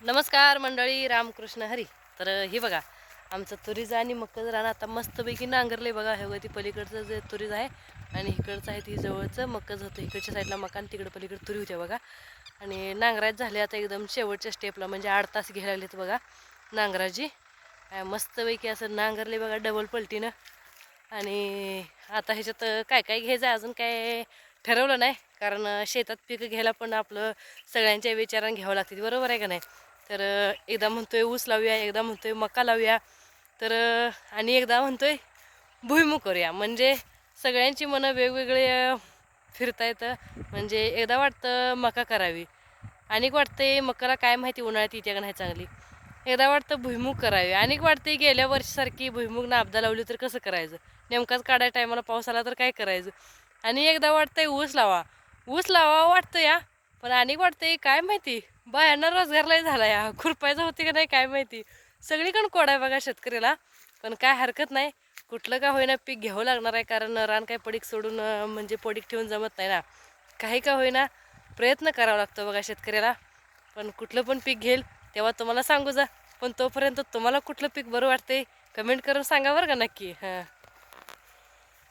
नमस्कार मंडळी, रामकृष्ण हरी. तर हे बघा, आमचं तुरीचं आणि मक्काचं रान आता मस्तपैकी नांगरले बघा. हे बघा, ती पलीकडचं जे तुरीज आहे आणि इकडचं आहे ती जवळचं मक्काच होतं. इकडच्या साईडला मका आणि तिकडं पलीकडे तुरी होत्या बघा. आणि नांगराज झाले आता एकदम शेवटच्या स्टेपला, म्हणजे 8 तास घ्यायला लागलेत बघा नांगराजी. मस्तपैकी असं नांगरले बघा डबल पलटीनं. आणि आता ह्याच्यात काय काय घ्यायचं अजून काय ठरवलं नाही, कारण शेतात पिकं घ्यायला पण आपलं सगळ्यांच्या विचारानं घ्यावं लागते, बरोबर आहे का नाही. तर एकदा म्हणतोय ऊस लावूया, एकदा म्हणतोय मका लावूया, तर आणि एकदा म्हणतोय भुईमुग करूया. म्हणजे सगळ्यांची मनं वेगवेगळे फिरता येतं. म्हणजे एकदा वाटतं मका करावी, आणि वाटते मकाला काय माहिती उन्हाळ्यात येते का नाही चांगली. एकदा वाटतं भुईमुग करावी, आणि वाटते गेल्या वर्षीसारखी भुईमुग नाबदा लावली तर कसं करायचं, नेमकाच काढाय टायमाला पाऊस आला तर काय करायचं. आणि एकदा वाटतंय ऊस लावा, ऊस लावा वाटतं या, पण आणि वाटतंय काय माहिती बायांना रोजगारलाही झाला या, खुरपायचं होते का नाही काय माहिती. सगळीकडं कोड आहे बघा शेतकऱ्याला. पण काय हरकत नाही, कुठलं का होईना पीक घ्यावं लागणार आहे, कारण रान काय पडीक सोडून म्हणजे पडीक ठेवून जमत नाही ना. काही का होईना प्रयत्न करावा लागतो बघा शेतकऱ्याला. पण कुठलं पण पीक घेईल तेव्हा तुम्हाला सांगू जा. पण तोपर्यंत तुम्हाला कुठलं पीक बरं वाटते कमेंट करून सांगा बरं का नक्की. हां.